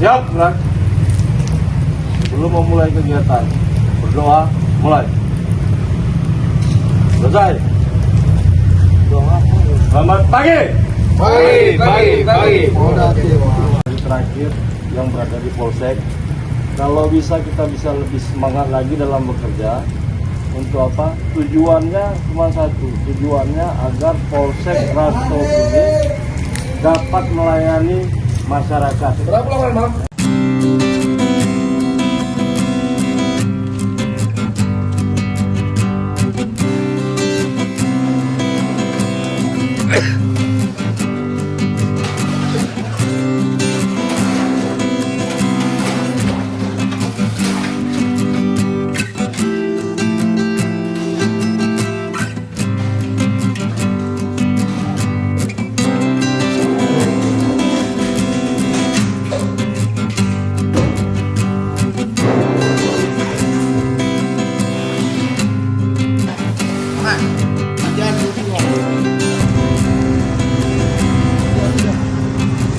Siap, Bang. Sebelum memulai kegiatan, berdoa, mulai. Selesai. Doa. Selamat pagi. Pagi. Hari terakhir yang berada di Polsek, kalau bisa kita bisa lebih semangat lagi dalam bekerja. Untuk apa? Tujuannya cuma satu, tujuannya agar Polsek Rasto ini dapat melayani masyarakat. Berapa lama, Bang?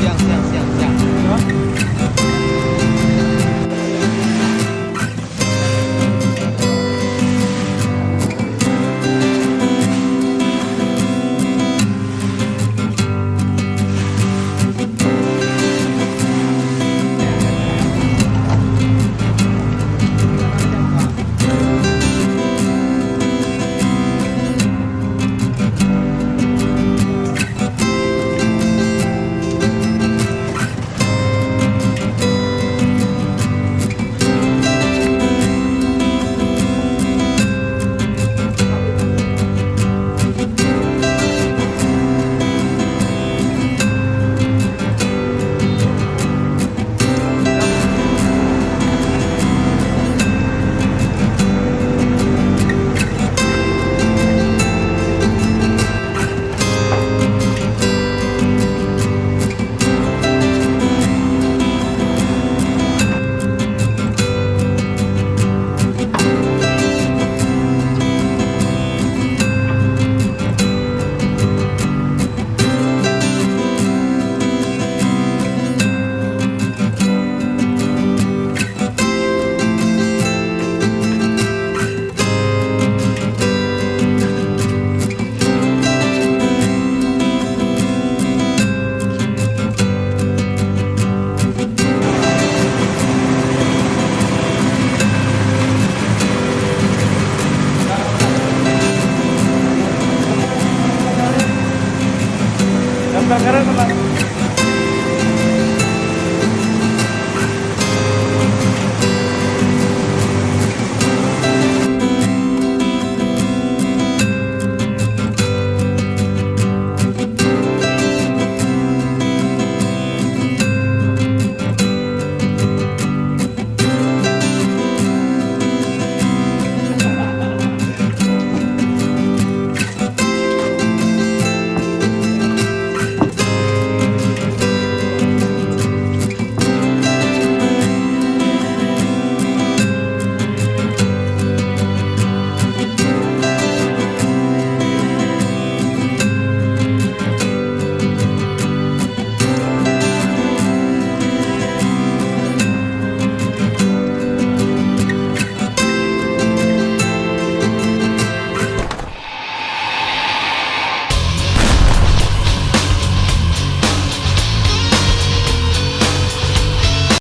Siang.